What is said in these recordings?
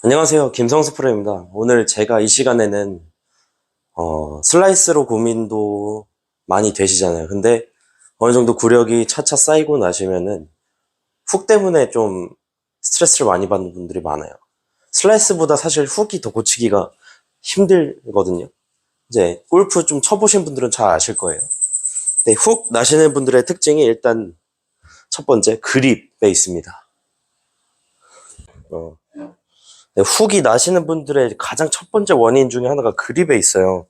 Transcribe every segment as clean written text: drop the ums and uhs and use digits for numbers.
안녕하세요. 김성수 프로입니다. 오늘 제가 이 시간에는 슬라이스로 고민도 많이 되시잖아요. 근데 어느 정도 구력이 차차 쌓이고 나시면은 훅 때문에 좀 스트레스를 많이 받는 분들이 많아요. 슬라이스보다 사실 훅이 더 고치기가 힘들거든요. 이제 골프 좀 쳐보신 분들은 잘 아실 거예요. 근데 훅 나시는 분들의 특징이 일단 첫 번째 그립에 있습니다. 어, 훅이 나시는 분들의 가장 첫 번째 원인 중에 하나가 그립에 있어요.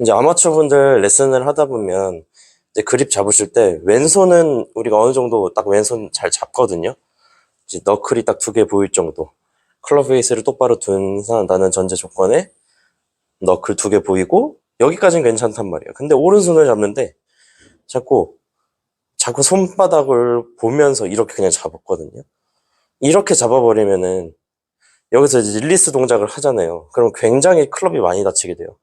이제 아마추어 분들 레슨을 하다 보면 이제 그립 잡으실 때 왼손은 우리가 어느 정도 딱 왼손 잘 잡거든요. 이제 너클이 딱 두 개 보일 정도. 클럽 페이스를 똑바로 둔다는 전제 조건에 너클 두 개 보이고 여기까지는 괜찮단 말이에요. 근데 오른손을 잡는데 자꾸 손바닥을 보면서 이렇게 그냥 잡았거든요. 이렇게 잡아버리면은 여기서 이제 릴리스 동작을 하잖아요. 그럼 굉장히 클럽이 많이 다치게 돼요.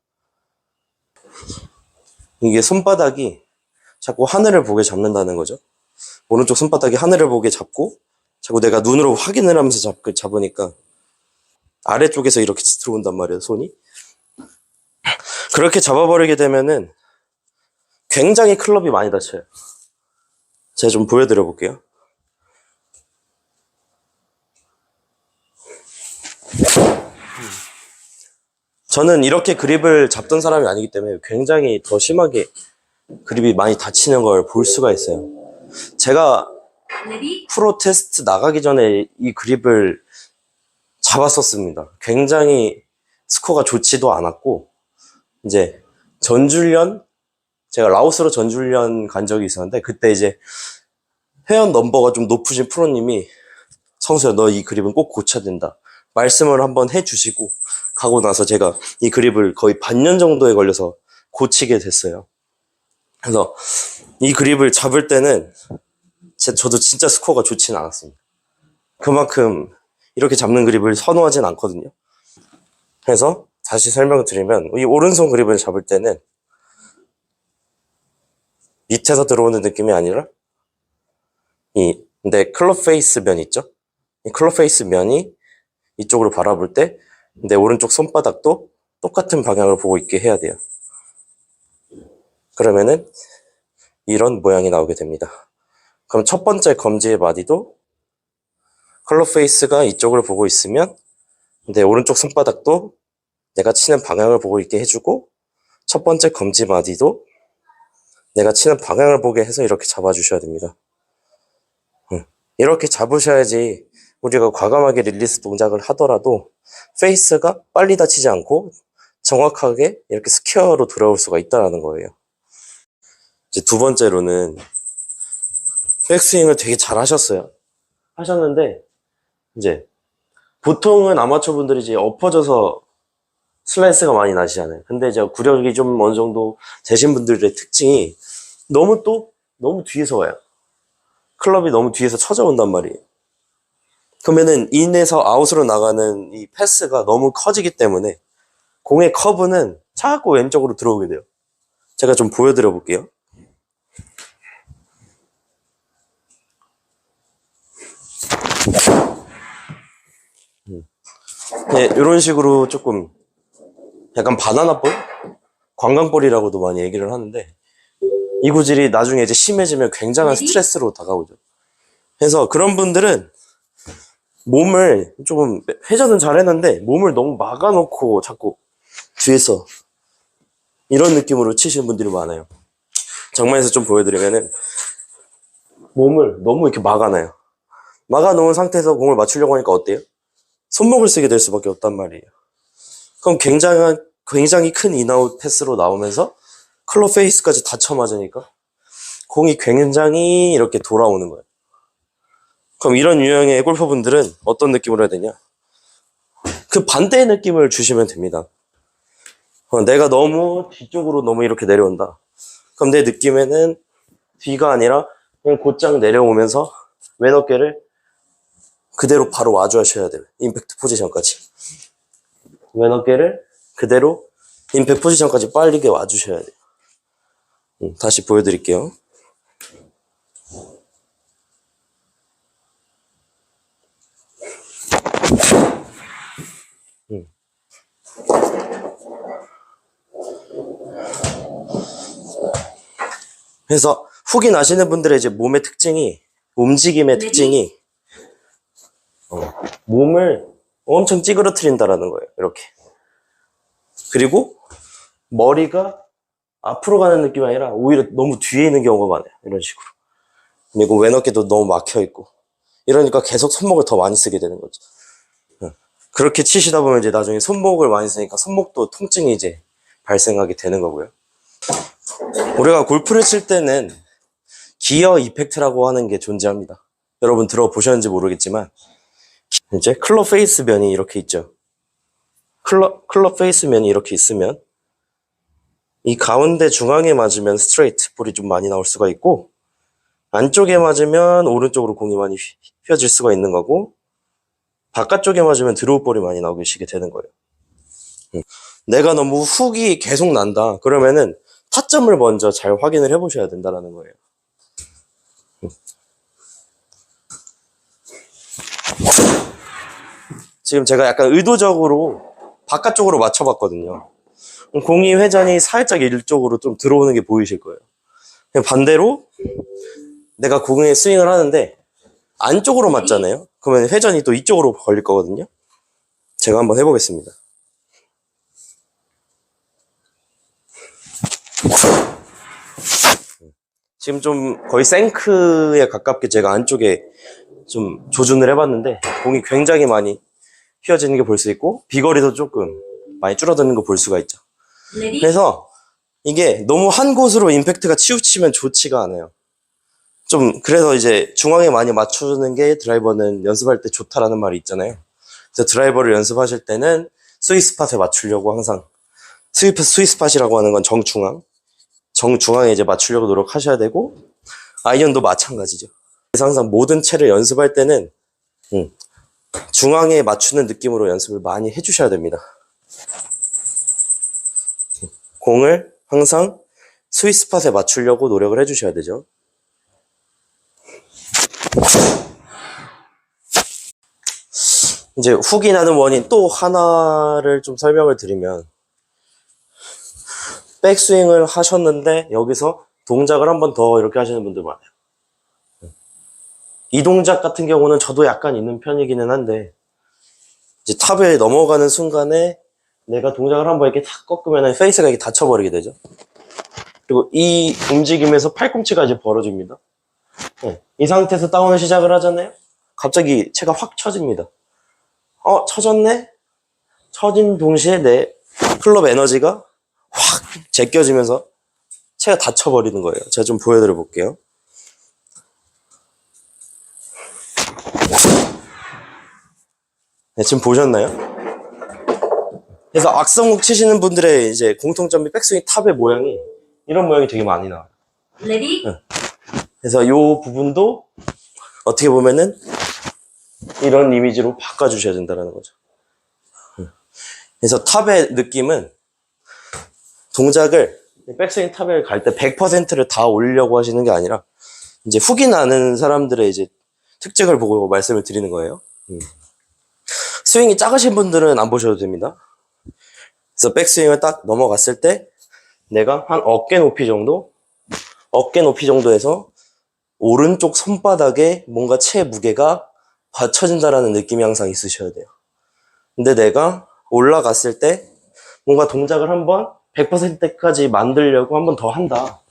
이게 손바닥이 자꾸 하늘을 보게 잡는다는 거죠. 오른쪽 손바닥이 하늘을 보게 잡고 자꾸 내가 눈으로 확인을 하면서 잡으니까 아래쪽에서 이렇게 들어온단 말이에요, 손이. 그렇게 잡아버리게 되면은 굉장히 클럽이 많이 다쳐요. 제가 좀 보여드려 볼게요. 저는 이렇게 그립을 잡던 사람이 아니기 때문에 굉장히 더 심하게 그립이 많이 다치는 걸 볼 수가 있어요. 제가 프로 테스트 나가기 전에 이 그립을 잡았었습니다. 굉장히 스코어가 좋지도 않았고, 이제 전주련, 제가 라오스로 전주련 간 적이 있었는데, 그때 이제 회원 넘버가 좀 높으신 프로님이 성수야, 너 이 그립은 꼭 고쳐야 된다. 말씀을 한번 해주시고, 가고 나서 제가 이 그립을 거의 반년 정도에 걸려서 고치게 됐어요. 그래서 이 그립을 잡을 때는 저도 진짜 스코어가 좋지는 않았습니다. 그만큼 이렇게 잡는 그립을 선호하진 않거든요. 그래서 다시 설명을 드리면 이 오른손 그립을 잡을 때는 밑에서 들어오는 느낌이 아니라 내 클럽 페이스 면 있죠? 이 클럽 페이스 면이 이쪽으로 바라볼 때 내 오른쪽 손바닥도 똑같은 방향을 보고 있게 해야 돼요. 그러면은 이런 모양이 나오게 됩니다. 그럼 첫 번째 검지의 마디도 클럽 페이스가 이쪽을 보고 있으면 내 오른쪽 손바닥도 내가 치는 방향을 보고 있게 해주고 첫 번째 검지 마디도 내가 치는 방향을 보게 해서 이렇게 잡아주셔야 됩니다. 이렇게 잡으셔야지 우리가 과감하게 릴리스 동작을 하더라도 페이스가 빨리 다치지 않고 정확하게 이렇게 스퀘어로 돌아올 수가 있다는 거예요. 이제 두 번째로는 백스윙을 되게 잘 하셨는데 이제 보통은 아마추어 분들이 이제 엎어져서 슬라이스가 많이 나시잖아요. 근데 이제 구력이 좀 어느 정도 되신 분들의 특징이 너무 뒤에서 와요. 클럽이 너무 뒤에서 쳐져온단 말이에요. 그러면은 인에서 아웃으로 나가는 이 패스가 너무 커지기 때문에 공의 커브는 자꾸 왼쪽으로 들어오게 돼요. 제가 좀 보여드려 볼게요. 네, 이런 식으로 조금 약간 바나나볼? 관광볼이라고도 많이 얘기를 하는데 이 구질이 나중에 이제 심해지면 굉장한 스트레스로 다가오죠. 그래서 그런 분들은 몸을 조금 회전은 잘했는데 몸을 너무 막아놓고 자꾸 뒤에서 이런 느낌으로 치시는 분들이 많아요. 정면에서 좀 보여드리면은 몸을 너무 이렇게 막아놔요. 막아놓은 상태에서 공을 맞추려고 하니까 어때요? 손목을 쓰게 될 수밖에 없단 말이에요. 그럼 굉장히 큰 인아웃 패스로 나오면서 클럽 페이스까지 닫혀 맞으니까 공이 굉장히 이렇게 돌아오는 거예요. 그럼 이런 유형의 골퍼분들은 어떤 느낌으로 해야 되냐? 그 반대의 느낌을 주시면 됩니다. 내가 너무 뒤쪽으로 너무 이렇게 내려온다. 그럼 내 느낌에는 뒤가 아니라 그냥 곧장 내려오면서 왼 어깨를 그대로 바로 와주셔야 돼요. 임팩트 포지션까지. 왼 어깨를 그대로 임팩트 포지션까지 빠르게 와주셔야 돼요. 다시 보여드릴게요. 음. 그래서 훅이 나시는 분들의 이제 몸의 특징이, 움직임의 특징이 몸을 엄청 찌그러뜨린다라는 거예요. 이렇게. 그리고 머리가 앞으로 가는 느낌이 아니라 오히려 너무 뒤에 있는 경우가 많아요. 이런 식으로. 그리고 왼어깨도 너무 막혀있고. 이러니까 계속 손목을 더 많이 쓰게 되는 거죠. 그렇게 치시다 보면 이제 나중에 손목을 많이 쓰니까 손목도 통증이 이제 발생하게 되는 거고요. 우리가 골프를 칠 때는 기어 이펙트라고 하는 게 존재합니다. 여러분 들어보셨는지 모르겠지만 이제 클럽 페이스 면이 이렇게 있죠. 클럽 페이스 면이 이렇게 있으면 이 가운데 중앙에 맞으면 스트레이트 볼이 좀 많이 나올 수가 있고, 안쪽에 맞으면 오른쪽으로 공이 많이 휘어질 수가 있는 거고, 바깥쪽에 맞으면 드로우 볼이 많이 나오게 되는 거예요. 내가 너무 훅이 계속 난다 그러면은 타점을 먼저 잘 확인을 해보셔야 된다는 거예요. 지금 제가 약간 의도적으로 바깥쪽으로 맞춰봤거든요. 공이 회전이 살짝 이쪽으로 좀 들어오는 게 보이실 거예요. 반대로 내가 공에 스윙을 하는데 안쪽으로 맞잖아요. 그러면 회전이 또 이쪽으로 걸릴 거거든요. 제가 한번 해보겠습니다. 지금 좀 거의 생크에 가깝게 제가 안쪽에 좀 조준을 해봤는데 공이 굉장히 많이 휘어지는 게 볼 수 있고 비거리도 조금 많이 줄어드는 거 볼 수가 있죠. 그래서 이게 너무 한 곳으로 임팩트가 치우치면 좋지가 않아요. 좀 그래서 이제 중앙에 많이 맞추는 게 드라이버는 연습할 때 좋다라는 말이 있잖아요. 그래서 드라이버를 연습하실 때는 스윗스팟에 맞추려고 항상 스윗스팟이라고 하는 건 정중앙에 이제 맞추려고 노력하셔야 되고, 아이언도 마찬가지죠. 그래서 항상 모든 채를 연습할 때는 중앙에 맞추는 느낌으로 연습을 많이 해주셔야 됩니다. 공을 항상 스윗스팟에 맞추려고 노력을 해주셔야 되죠. 이제 훅이 나는 원인 또 하나를 좀 설명을 드리면, 백스윙을 하셨는데 여기서 동작을 한 번 더 이렇게 하시는 분들 많아요. 이 동작 같은 경우는 저도 약간 있는 편이기는 한데, 이제 탑에 넘어가는 순간에 내가 동작을 한번 이렇게 탁 꺾으면 페이스가 이렇게 닫혀버리게 되죠. 그리고 이 움직임에서 팔꿈치가 이제 벌어집니다. 네. 이 상태에서 다운을 시작을 하잖아요. 갑자기 채가 확 쳐집니다. 쳐졌네? 쳐진 동시에 내 클럽 에너지가 확 제껴지면서 채가 닫혀버리는 거예요. 제가 좀 보여드려 볼게요. 네, 지금 보셨나요? 그래서 악성훅 치시는 분들의 이제 공통점이 백스윙 탑의 모양이 이런 모양이 되게 많이 나와요. 레디? 네. 그래서 이 부분도 어떻게 보면은 이런 이미지로 바꿔주셔야 된다는 거죠. 그래서 탑의 느낌은 동작을 백스윙 탑에 갈 때 100%를 다 올리려고 하시는 게 아니라 이제 훅이 나는 사람들의 이제 특징을 보고 말씀을 드리는 거예요. 스윙이 작으신 분들은 안 보셔도 됩니다. 그래서 백스윙을 딱 넘어갔을 때 내가 한 어깨 높이 정도에서 오른쪽 손바닥에 뭔가 채 무게가 받쳐진다라는 느낌이 항상 있으셔야 돼요. 근데 내가 올라갔을 때 뭔가 동작을 한번 100%까지 만들려고 한 번 더 한다.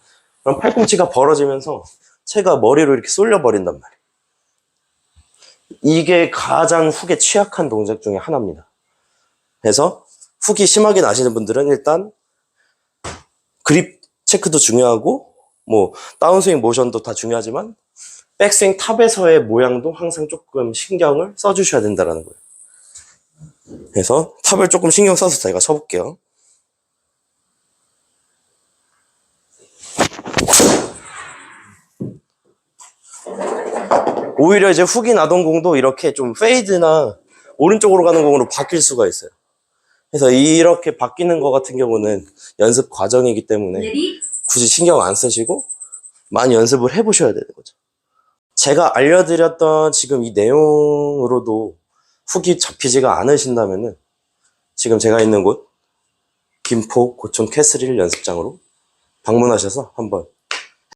그럼 팔꿈치가 벌어지면서 채가 머리로 이렇게 쏠려버린단 말이에요. 이게 가장 훅에 취약한 동작 중에 하나입니다. 그래서 훅이 심하게 나시는 분들은 일단 그립 체크도 중요하고 뭐 다운스윙 모션도 다 중요하지만 백스윙 탑에서의 모양도 항상 조금 신경을 써주셔야 된다는 거예요. 그래서 탑을 조금 신경 써서 제가 쳐볼게요. 오히려 이제 훅이 나던 공도 이렇게 좀 페이드나 오른쪽으로 가는 공으로 바뀔 수가 있어요. 그래서 이렇게 바뀌는 것 같은 경우는 연습 과정이기 때문에 굳이 신경 안 쓰시고 많이 연습을 해보셔야 되는 거죠. 제가 알려드렸던 지금 이 내용으로도 훅이 잡히지가 않으신다면은 지금 제가 있는 곳 김포 고촌 캐슬힐 연습장으로 방문하셔서 한번